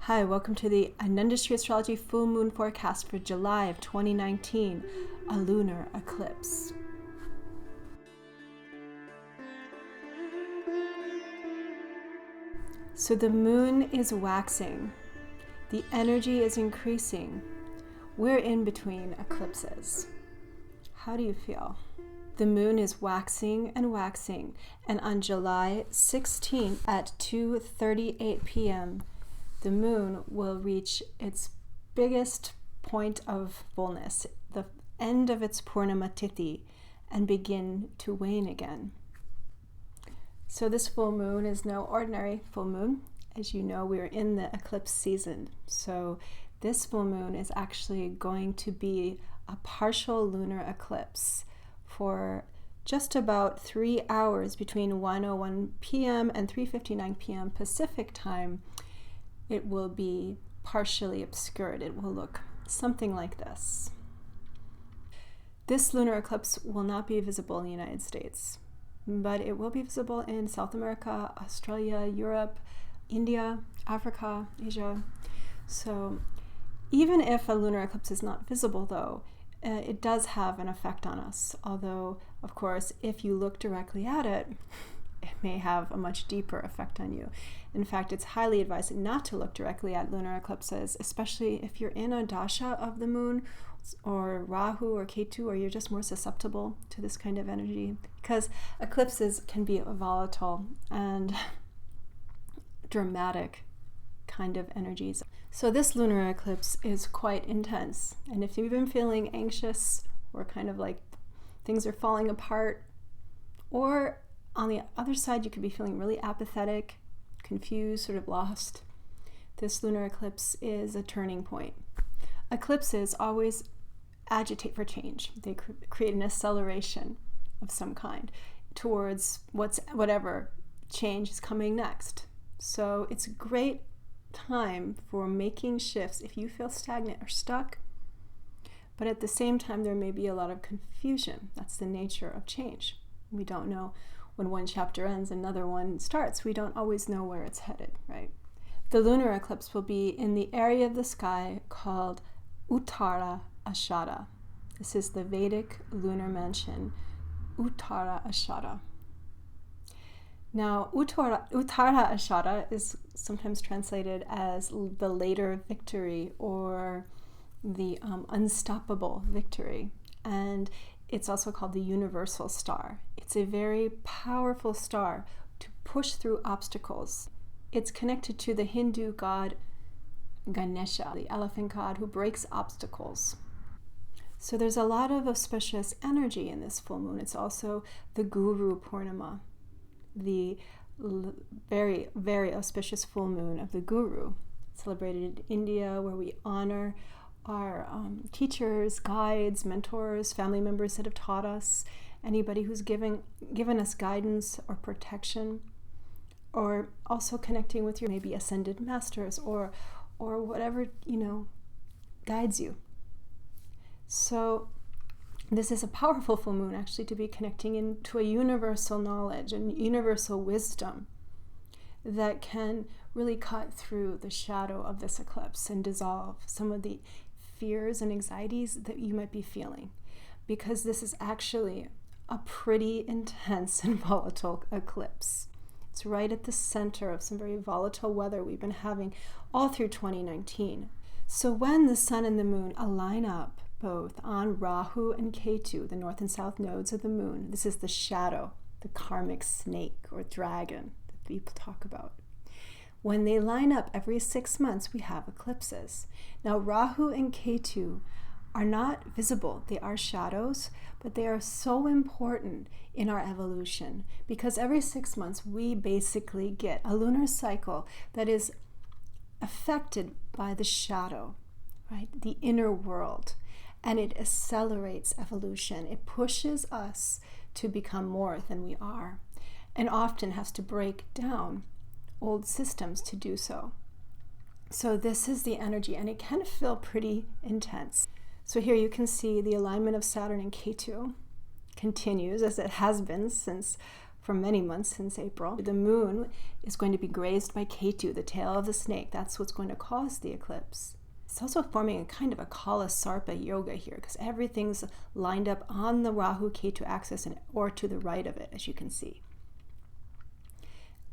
Hi, welcome to the Untitled Astrology full moon forecast for July of 2019, a lunar eclipse. So the moon is waxing. The energy is increasing. We're in between eclipses. How do you feel? The moon is waxing and waxing, and on July 16th at 2:38 p.m., the moon will reach its biggest point of fullness, the end of its Purnima tithi, and begin to wane again. So this full moon is no ordinary full moon. As you know, we're in the eclipse season. So this full moon is actually going to be a partial lunar eclipse for just about 3 hours between 1:01 p.m. and 3:59 p.m. Pacific time. It will be partially obscured. It will look something like this. This lunar eclipse will not be visible in the United States, but it will be visible in South America, Australia, Europe, India, Africa, Asia. So even if a lunar eclipse is not visible, though, it does have an effect on us. Although, of course, if you look directly at it, it may have a much deeper effect on you. In fact, it's highly advised not to look directly at lunar eclipses, especially if you're in a dasha of the moon or Rahu or Ketu, or you're just more susceptible to this kind of energy, because eclipses can be volatile and dramatic kind of energies. So this lunar eclipse is quite intense, and if you've been feeling anxious or kind of like things are falling apart, or on the other side, you could be feeling really apathetic, confused, sort of lost. This lunar eclipse is a turning point. Eclipses always agitate for change. They create an acceleration of some kind towards whatever change is coming next. So it's a great time for making shifts if you feel stagnant or stuck. But at the same time, there may be a lot of confusion. That's the nature of change. We don't know. When one chapter ends, another one starts. We don't always know where it's headed, right? The lunar eclipse will be in the area of the sky called Uttara Ashada. This is the Vedic lunar mansion, Uttara Ashada. Now, Uttara Ashada is sometimes translated as the later victory or the unstoppable victory. And it's also called the universal star. It's a very powerful star to push through obstacles. It's connected to the Hindu god Ganesha, the elephant god who breaks obstacles. So there's a lot of auspicious energy in this full moon. It's also the Guru Purnima, the very, very auspicious full moon of the Guru, celebrated in India, where we honor our teachers, guides, mentors, family members that have taught us, anybody who's given us guidance or protection, or also connecting with your maybe ascended masters or whatever, guides you. So this is a powerful full moon, actually, to be connecting into a universal knowledge and universal wisdom that can really cut through the shadow of this eclipse and dissolve some of the fears and anxieties that you might be feeling, because this is actually a pretty intense and volatile eclipse. It's right at the center of some very volatile weather we've been having all through 2019. So when the sun and the moon align up both on Rahu and Ketu, the north and south nodes of the moon, this is the shadow, the karmic snake or dragon that people talk about. When they line up every 6 months, we have eclipses. Now, Rahu and Ketu are not visible. They are shadows, but they are so important in our evolution because every 6 months, we basically get a lunar cycle that is affected by the shadow, right? The inner world. And it accelerates evolution. It pushes us to become more than we are, and often has to break down old systems to do so. So this is the energy, and it can feel pretty intense. So here you can see the alignment of Saturn and Ketu continues as it has been since for many months since April. The moon is going to be grazed by Ketu, the tail of the snake. That's what's going to cause the eclipse. It's also forming a kind of a Kala Sarpa yoga here, because everything's lined up on the Rahu-Ketu axis or to the right of it, as you can see.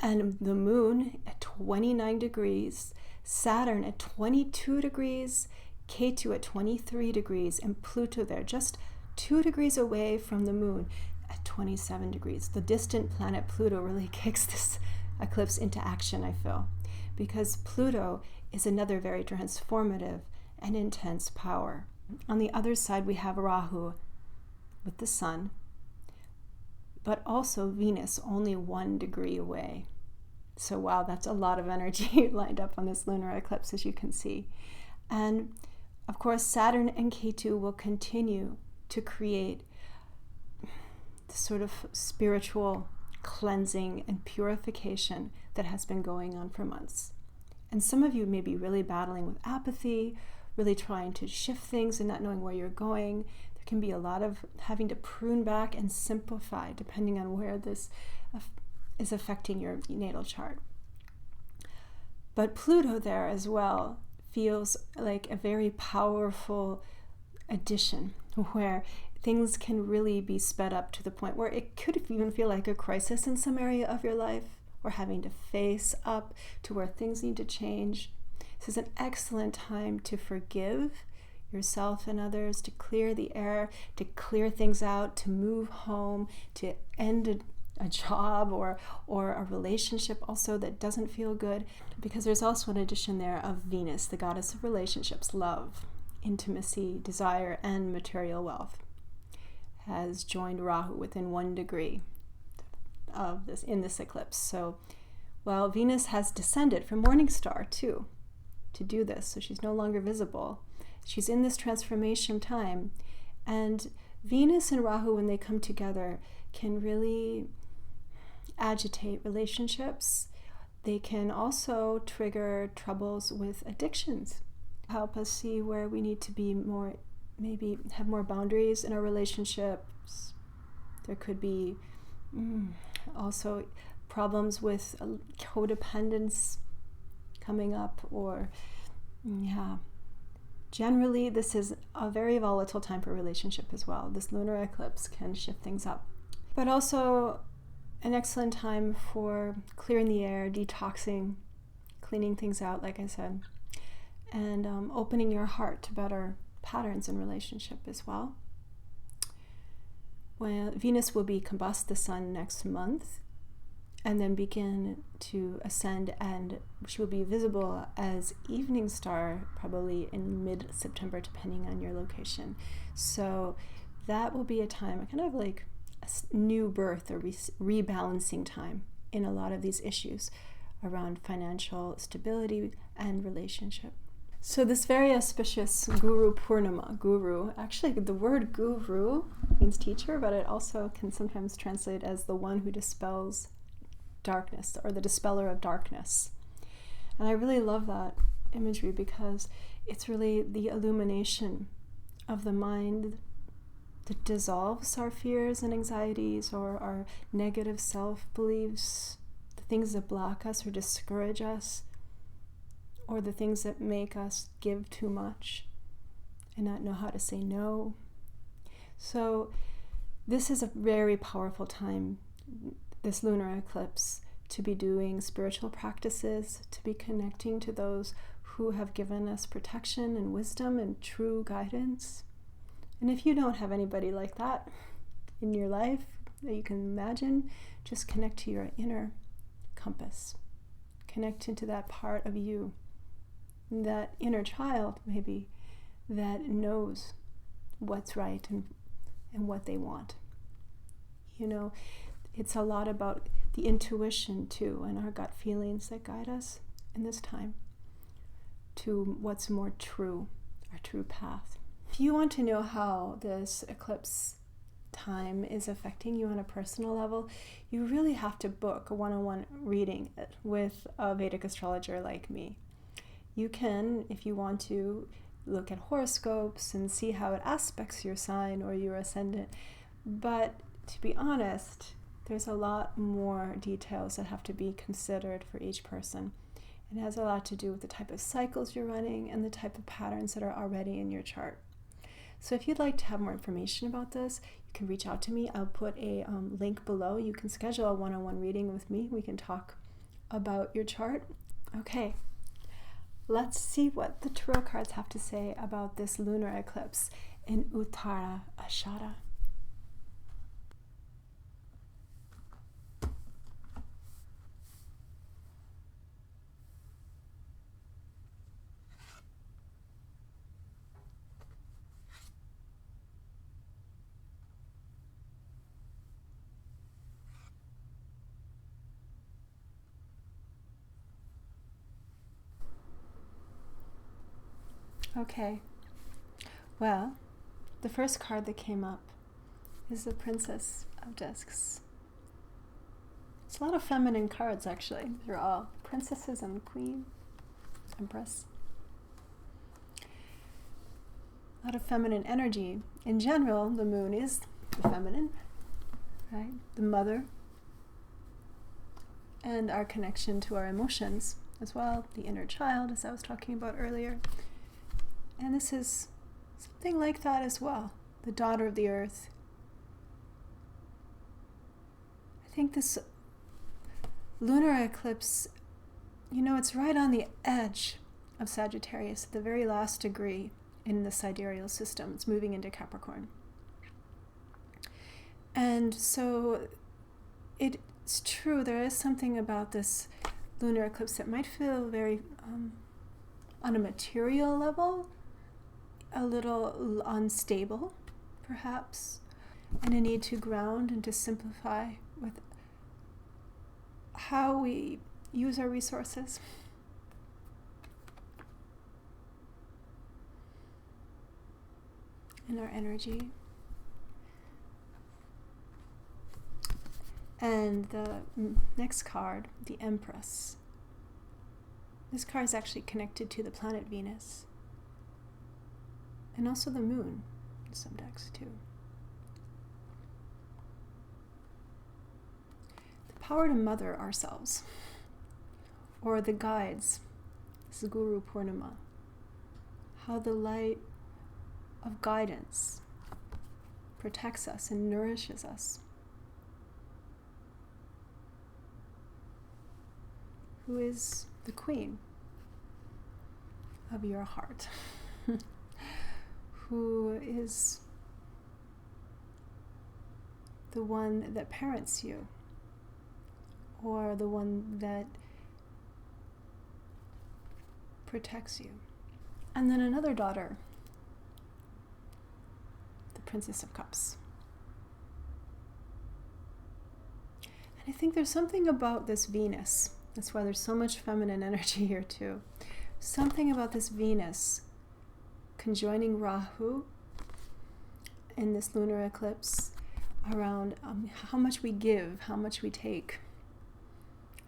And the moon at 29 degrees, Saturn at 22 degrees, Ketu at 23 degrees, and Pluto there, just 2 degrees away from the moon at 27 degrees. The distant planet Pluto really kicks this eclipse into action, I feel, because Pluto is another very transformative and intense power. On the other side, we have Rahu with the sun, but also Venus only 1 degree away. So wow, that's a lot of energy lined up on this lunar eclipse, as you can see. And of course, Saturn and Ketu will continue to create this sort of spiritual cleansing and purification that has been going on for months. And some of you may be really battling with apathy, really trying to shift things and not knowing where you're going. There can be a lot of having to prune back and simplify depending on where this is affecting your natal chart. But Pluto there as well feels like a very powerful addition where things can really be sped up to the point where it could even feel like a crisis in some area of your life, or having to face up to where things need to change. This is an excellent time to forgive yourself and others, to clear the air, to clear things out, to move home, to end a job or a relationship also that doesn't feel good, because there's also an addition there of Venus, the goddess of relationships, love, intimacy, desire, and material wealth, has joined Rahu within 1 degree of this in this eclipse. So, well, Venus has descended from Morning Star too to do this, so she's no longer visible. She's in this transformation time, and Venus and Rahu, when they come together, can really agitate relationships. They can also trigger troubles with addictions, help us see where we need to be more, maybe have more boundaries in our relationships. There could be also problems with codependence coming up, or generally this is a very volatile time for relationship as well. This lunar eclipse can shift things up, but also an excellent time for clearing the air, detoxing, cleaning things out, like I said, and opening your heart to better patterns in relationship as well. Well, Venus will be combust the sun next month and then begin to ascend, and she will be visible as evening star probably in mid-September, depending on your location. So that will be a time, kind of like a new birth or rebalancing time in a lot of these issues around financial stability and relationship. So this very auspicious Guru Purnima, guru, actually the word guru means teacher, but it also can sometimes translate as the one who dispels darkness, or the dispeller of darkness. And I really love that imagery because it's really the illumination of the mind that dissolves our fears and anxieties, or our negative self-beliefs, the things that block us or discourage us, or the things that make us give too much and not know how to say no. So this is a very powerful time, this lunar eclipse, to be doing spiritual practices, to be connecting to those who have given us protection and wisdom and true guidance. And if you don't have anybody like that in your life that you can imagine, just connect to your inner compass. Connect into that part of you, that inner child maybe, that knows what's right and what they want. You know, it's a lot about the intuition too, and our gut feelings that guide us in this time to what's more true, our true path. If you want to know how this eclipse time is affecting you on a personal level, you really have to book a one-on-one reading with a Vedic astrologer like me. You can, if you want to, look at horoscopes and see how it aspects your sign or your ascendant. But to be honest, there's a lot more details that have to be considered for each person. It has a lot to do with the type of cycles you're running and the type of patterns that are already in your chart. So if you'd like to have more information about this, you can reach out to me. I'll put a link below. You can schedule a one-on-one reading with me. We can talk about your chart. Okay, let's see what the tarot cards have to say about this lunar eclipse in Uttara Ashara. Okay, well, the first card that came up is the Princess of Discs. It's a lot of feminine cards, actually. They're all princesses and queen, Empress. A lot of feminine energy. In general, the moon is the feminine, right? The mother, and our connection to our emotions as well, the inner child, as I was talking about earlier. And this is something like that as well, the daughter of the earth. I think this lunar eclipse, it's right on the edge of Sagittarius, at the very last degree in the sidereal system. It's moving into Capricorn. And so it's true, there is something about this lunar eclipse that might feel very, on a material level, a little unstable, perhaps, and a need to ground and to simplify with how we use our resources. And our energy. And the next card, the Empress. This card is actually connected to the planet Venus. And also the moon in some decks too. The power to mother ourselves, or the guides. This is Guru Purnima. How the light of guidance protects us and nourishes us. Who is the queen of your heart? Who is the one that parents you, or the one that protects you. And then another daughter, the Princess of Cups. And I think there's something about this Venus, that's why there's so much feminine energy here too. Something about this Venus conjoining Rahu in this lunar eclipse around how much we give, how much we take,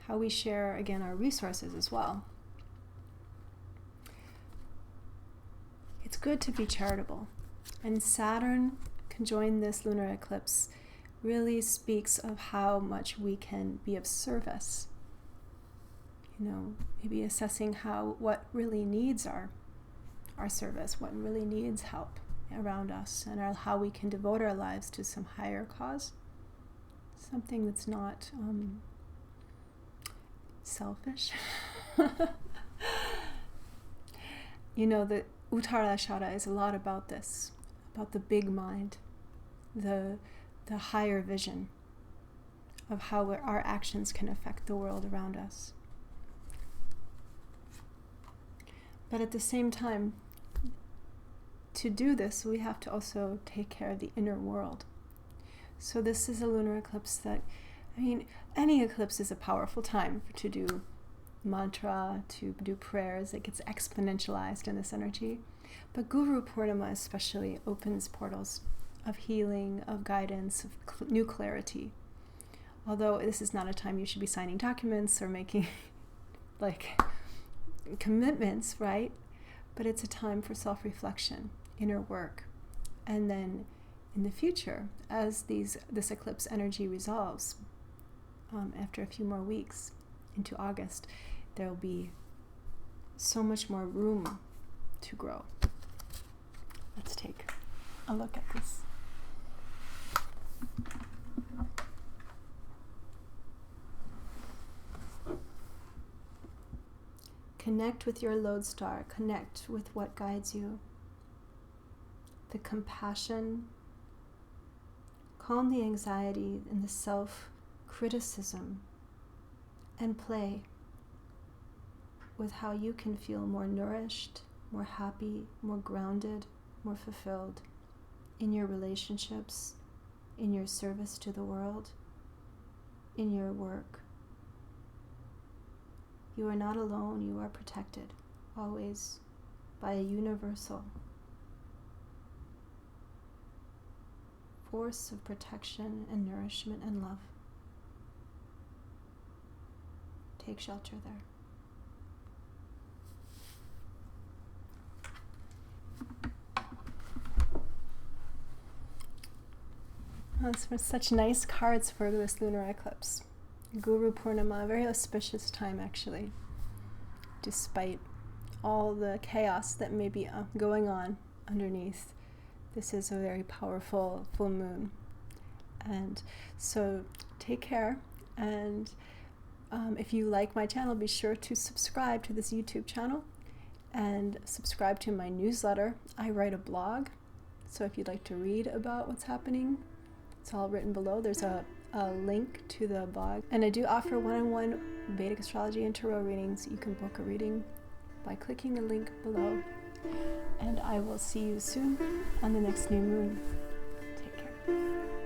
how we share, again, our resources as well. It's good to be charitable. And Saturn conjoined this lunar eclipse really speaks of how much we can be of service. Maybe assessing what really needs our service, what really needs help around us, and how we can devote our lives to some higher cause, something that's not selfish. The Uttara Ashara is a lot about this, about the big mind, the higher vision of how our actions can affect the world around us. But at the same time, to do this, we have to also take care of the inner world. So this is a lunar eclipse that, any eclipse is a powerful time to do mantra, to do prayers. It gets exponentialized in this energy. But Guru Purnima especially opens portals of healing, of guidance, of new clarity. Although this is not a time you should be signing documents or making commitments, right? But it's a time for self-reflection, inner work. And then in the future, as this eclipse energy resolves, after a few more weeks into August, there will be so much more room to grow. Let's take a look at this. Connect with your lodestar. Connect with what guides you. The compassion. Calm the anxiety and the self-criticism, and play with how you can feel more nourished, more happy, more grounded, more fulfilled in your relationships, in your service to the world, in your work. You are not alone. You are protected, always, by a universal force of protection and nourishment and love. Take shelter there. Those were such nice cards for this lunar eclipse. Guru Purnima, a very auspicious time actually, despite all the chaos that may be going on underneath. This is a very powerful full moon. And so take care, and if you like my channel, be sure to subscribe to this YouTube channel and subscribe to my newsletter. I write a blog, so if you'd like to read about what's happening, it's all written below. There's a link to the blog. And I do offer one-on-one Vedic Astrology and Tarot readings. You can book a reading by clicking the link below. And I will see you soon on the next new moon. Take care.